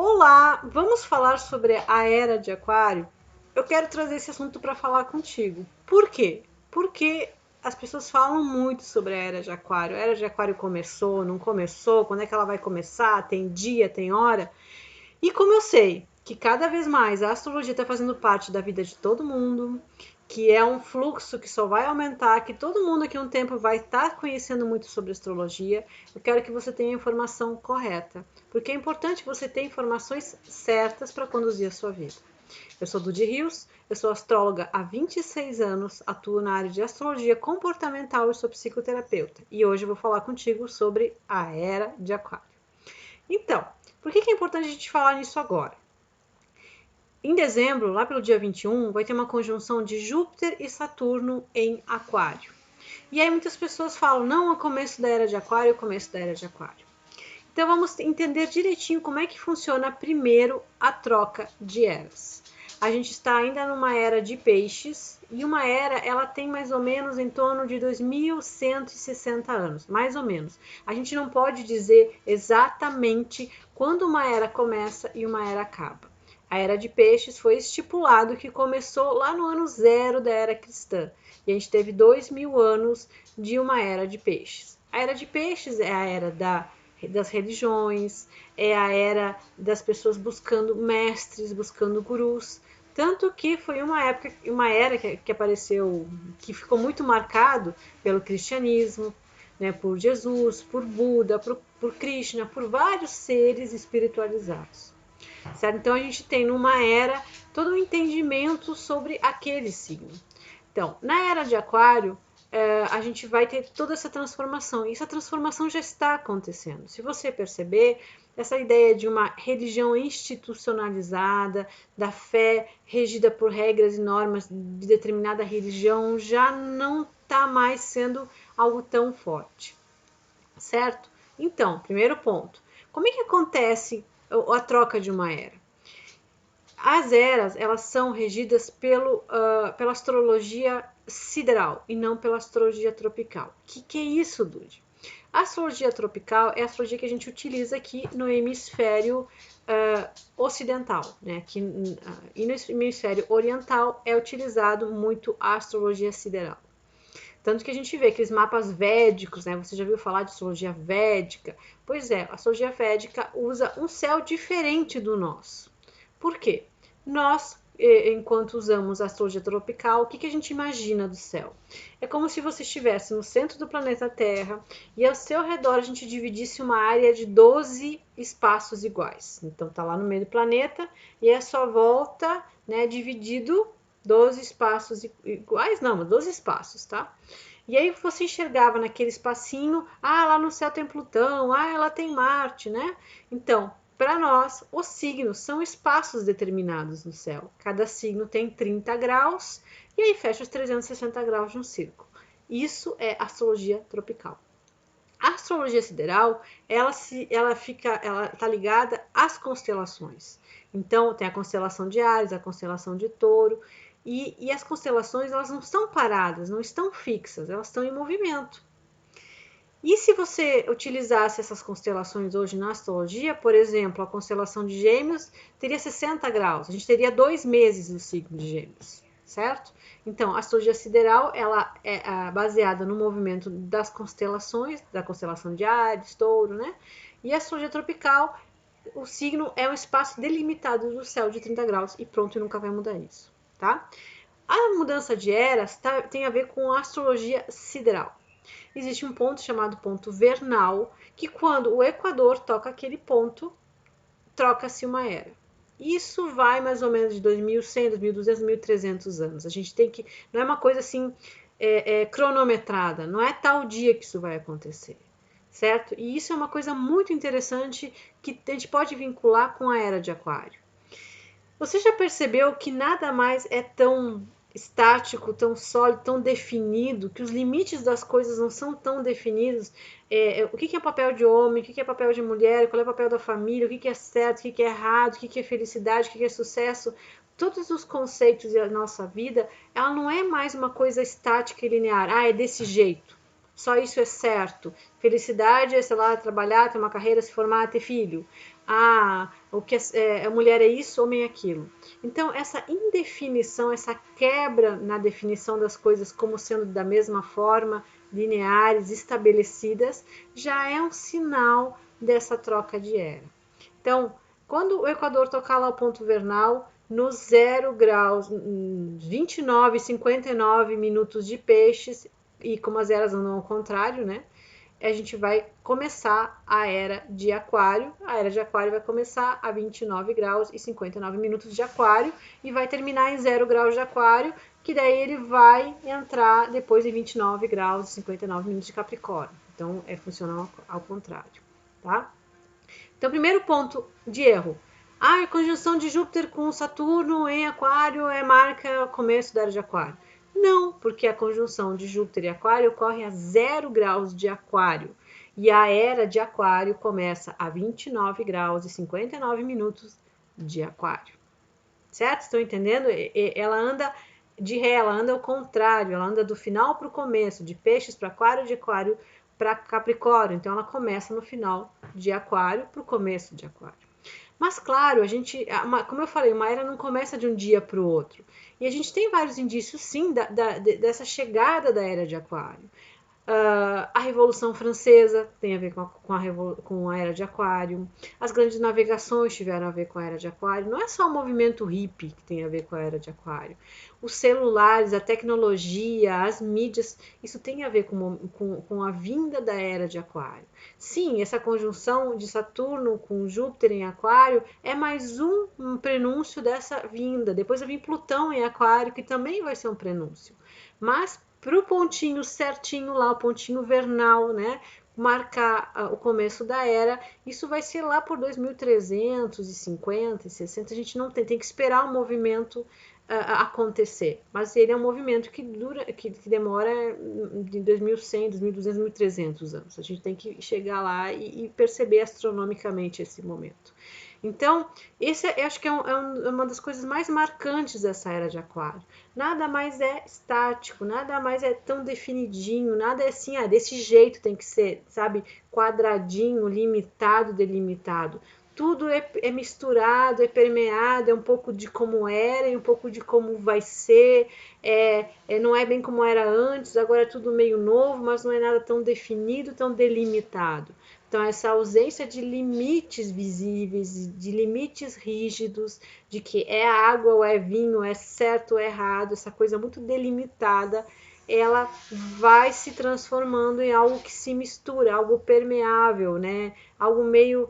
Olá, vamos falar sobre a Era de Aquário? Eu quero trazer esse assunto para falar contigo. Por quê? Porque as pessoas falam muito sobre a Era de Aquário. A Era de Aquário começou, não começou? Quando é que ela vai começar? Tem dia, tem hora? E como eu sei que cada vez mais a astrologia está fazendo parte da vida de todo mundo, que é um fluxo que só vai aumentar, que todo mundo aqui um tempo vai estar conhecendo muito sobre astrologia, eu quero que você tenha a informação correta, porque é importante você ter informações certas para conduzir a sua vida. Eu sou Dudy Rios, eu sou astróloga há 26 anos, atuo na área de astrologia comportamental e sou psicoterapeuta. E hoje eu vou falar contigo sobre a Era de Aquário. Então, por que é importante a gente falar nisso agora? Em dezembro, lá pelo dia 21, vai ter uma conjunção de Júpiter e Saturno em Aquário. E aí muitas pessoas falam, não, é o começo da Era de Aquário, é o começo da Era de Aquário. Então vamos entender direitinho como é que funciona primeiro a troca de eras. A gente está ainda numa era de peixes e uma era ela tem mais ou menos em torno de 2160 anos, mais ou menos. A gente não pode dizer exatamente quando uma era começa e uma era acaba. A era de peixes foi estipulado que começou lá no ano zero da era cristã e a gente teve 2000 anos de uma era de peixes. A era de peixes é a era das religiões, é a era das pessoas buscando mestres, buscando gurus. Tanto que foi uma era que apareceu, que ficou muito marcado pelo cristianismo, né, por Jesus, por Buda, por Krishna, por vários seres espiritualizados. Certo? Então a gente tem numa era todo um entendimento sobre aquele signo. Então, na era de Aquário, a gente vai ter toda essa transformação. E essa transformação já está acontecendo. Se você perceber, essa ideia de uma religião institucionalizada, da fé regida por regras e normas de determinada religião, já não está mais sendo algo tão forte. Certo? Então, primeiro ponto. Como é que acontece a troca de uma era? As eras, elas são regidas pela astrologia sideral e não pela astrologia tropical. O que é isso, Dude? A astrologia tropical é a astrologia que a gente utiliza aqui no hemisfério ocidental, né? Aqui, e no hemisfério oriental é utilizado muito a astrologia sideral. Tanto que a gente vê aqueles mapas védicos, né? Você já viu falar de astrologia védica? Pois é, a astrologia védica usa um céu diferente do nosso. Por quê? Nós, enquanto usamos a astrologia tropical, o que a gente imagina do céu? É como se você estivesse no centro do planeta Terra e ao seu redor a gente dividisse uma área de 12 espaços iguais. Então tá lá no meio do planeta e a sua volta, né, dividido 12 espaços iguais, não, 12 espaços, tá? E aí você enxergava naquele espacinho, lá no céu tem Plutão, lá tem Marte, né? Então, para nós, os signos são espaços determinados no céu. Cada signo tem 30 graus e aí fecha os 360 graus de um círculo. Isso é astrologia tropical. A astrologia sideral, ela tá ligada às constelações. Então, tem a constelação de Áries, a constelação de Touro, e as constelações, elas não estão paradas, não estão fixas, elas estão em movimento. E se você utilizasse essas constelações hoje na astrologia, por exemplo, a constelação de Gêmeos teria 60 graus, a gente teria 2 meses no signo de Gêmeos, certo? Então, a astrologia sideral, ela é baseada no movimento das constelações, da constelação de Áries, Touro, né? E a astrologia tropical, o signo é um espaço delimitado do céu de 30 graus e pronto, e nunca vai mudar isso, tá? A mudança de eras tem a ver com a astrologia sideral. Existe um ponto chamado ponto vernal, que quando o Equador toca aquele ponto, troca-se uma era. Isso vai mais ou menos de 2100, 2200, 1300 anos. A gente tem que... Não é uma coisa assim cronometrada, não é tal dia que isso vai acontecer, certo? E isso é uma coisa muito interessante que a gente pode vincular com a era de Aquário. Você já percebeu que nada mais é tão estático, tão sólido, tão definido, que os limites das coisas não são tão definidos? O que é papel de homem, o que é papel de mulher, qual é o papel da família, o que é certo, o que é errado, o que é felicidade, o que é sucesso? Todos os conceitos da nossa vida, ela não é mais uma coisa estática e linear. É desse jeito. Só isso é certo. Felicidade é, sei lá, trabalhar, ter uma carreira, se formar, ter filho. o que a mulher é isso, homem é aquilo. Então, essa indefinição, essa quebra na definição das coisas como sendo da mesma forma, lineares, estabelecidas, já é um sinal dessa troca de era. Então, quando o Equador tocar lá o ponto vernal, no 0 graus, 29, 59 minutos de peixes, e como as eras andam ao contrário, né? A gente vai começar a era de aquário. A era de aquário vai começar a 29 graus e 59 minutos de aquário e vai terminar em 0 graus de aquário, que daí ele vai entrar depois em 29 graus e 59 minutos de capricórnio. Então, funciona ao contrário, tá? Então, primeiro ponto de erro. A conjunção de Júpiter com Saturno em aquário marca o começo da era de aquário. Não, porque a conjunção de Júpiter e aquário ocorre a 0 graus de aquário. E a era de aquário começa a 29 graus e 59 minutos de aquário. Certo? Estão entendendo? Ela anda de ré, ela anda ao contrário, ela anda do final para o começo, de peixes para aquário, de aquário para Capricórnio. Então ela começa no final de aquário para o começo de aquário. Mas claro, como eu falei, uma era não começa de um dia para o outro. E a gente tem vários indícios, sim, dessa chegada da era de aquário. A Revolução Francesa tem a ver com a Era de Aquário. As grandes navegações tiveram a ver com a Era de Aquário. Não é só o movimento hippie que tem a ver com a Era de Aquário. Os celulares, a tecnologia, as mídias, isso tem a ver com a vinda da Era de Aquário. Sim, essa conjunção de Saturno com Júpiter em Aquário é mais um prenúncio dessa vinda. Depois vai vir Plutão em Aquário, que também vai ser um prenúncio. Mas para o pontinho certinho lá, o pontinho vernal, né? Marcar o começo da era, isso vai ser lá por 2350 e 60. A gente não tem que esperar o movimento acontecer, mas ele é um movimento que demora de 2100, 2200, 1300 anos. A gente tem que chegar lá e perceber astronomicamente esse momento. Então, eu acho que é uma das coisas mais marcantes dessa era de aquário. Nada mais é estático, nada mais é tão definidinho, nada é assim, desse jeito tem que ser, sabe? Quadradinho, limitado, delimitado. Tudo é misturado, é permeado, é um pouco de como era e um pouco de como vai ser. Não é bem como era antes, agora é tudo meio novo, mas não é nada tão definido, tão delimitado. Então, essa ausência de limites visíveis, de limites rígidos, de que é água ou é vinho, é certo ou é errado, essa coisa muito delimitada, ela vai se transformando em algo que se mistura, algo permeável, né? Algo meio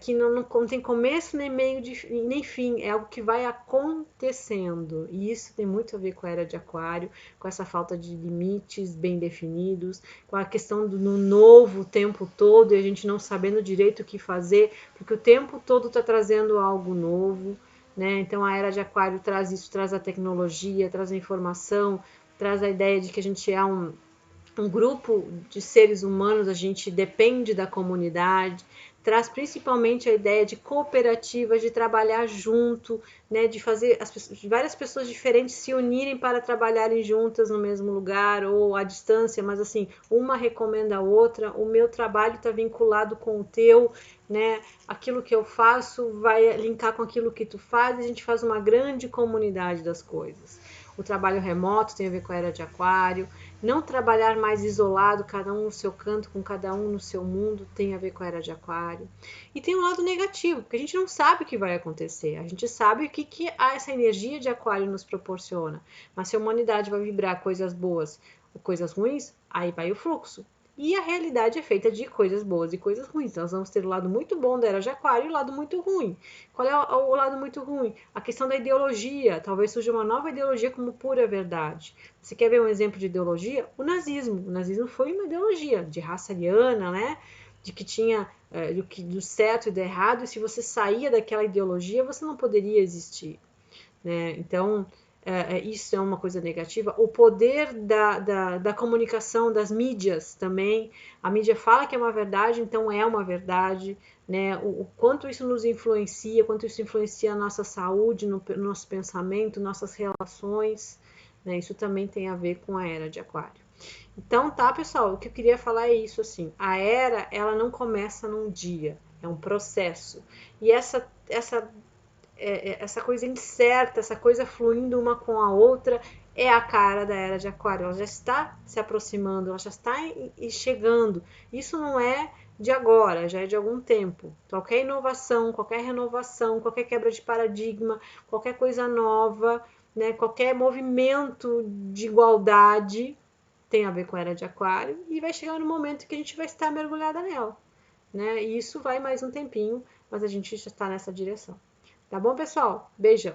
que não tem começo, nem meio, nem fim, é algo que vai acontecendo. E isso tem muito a ver com a era de aquário, com essa falta de limites bem definidos, com a questão do novo o tempo todo e a gente não sabendo direito o que fazer, porque o tempo todo está trazendo algo novo, né? Então a era de aquário traz isso, traz a tecnologia, traz a informação, traz a ideia de que a gente é um grupo de seres humanos, a gente depende da comunidade, traz principalmente a ideia de cooperativas, de trabalhar junto, né, de fazer várias pessoas diferentes se unirem para trabalharem juntas no mesmo lugar ou à distância, mas assim, uma recomenda a outra, o meu trabalho está vinculado com o teu, né, aquilo que eu faço vai linkar com aquilo que tu faz, e a gente faz uma grande comunidade das coisas. O trabalho remoto tem a ver com a era de aquário, não trabalhar mais isolado, cada um no seu canto, com cada um no seu mundo, tem a ver com a era de aquário. E tem um lado negativo, porque a gente não sabe o que vai acontecer, a gente sabe o que essa energia de aquário nos proporciona, mas se a humanidade vai vibrar coisas boas ou coisas ruins, aí vai o fluxo. E a realidade é feita de coisas boas e coisas ruins. Então, nós vamos ter o lado muito bom da era de aquário e o lado muito ruim. Qual é o lado muito ruim? A questão da ideologia. Talvez surja uma nova ideologia como pura verdade. Você quer ver um exemplo de ideologia? O nazismo. O nazismo foi uma ideologia de raça ariana, né? De que tinha do certo e do errado. E se você saía daquela ideologia, você não poderia existir, né? Então, isso é uma coisa negativa. O poder da comunicação, das mídias também. A mídia fala que é uma verdade, então é uma verdade, né? O quanto isso nos influencia, quanto isso influencia a nossa saúde, no nosso pensamento, nossas relações, né? Isso também tem a ver com a era de aquário. Então, tá, pessoal, o que eu queria falar é isso, assim, a era, ela não começa num dia, é um processo. E essa coisa incerta, essa coisa fluindo uma com a outra, é a cara da era de Aquário. Ela já está se aproximando, ela já está chegando. Isso não é de agora, já é de algum tempo. Qualquer inovação, qualquer renovação, qualquer quebra de paradigma, qualquer coisa nova, né, qualquer movimento de igualdade tem a ver com a era de Aquário e vai chegar no momento que a gente vai estar mergulhada nela, né? E isso vai mais um tempinho, mas a gente já está nessa direção. Tá bom, pessoal? Beijão!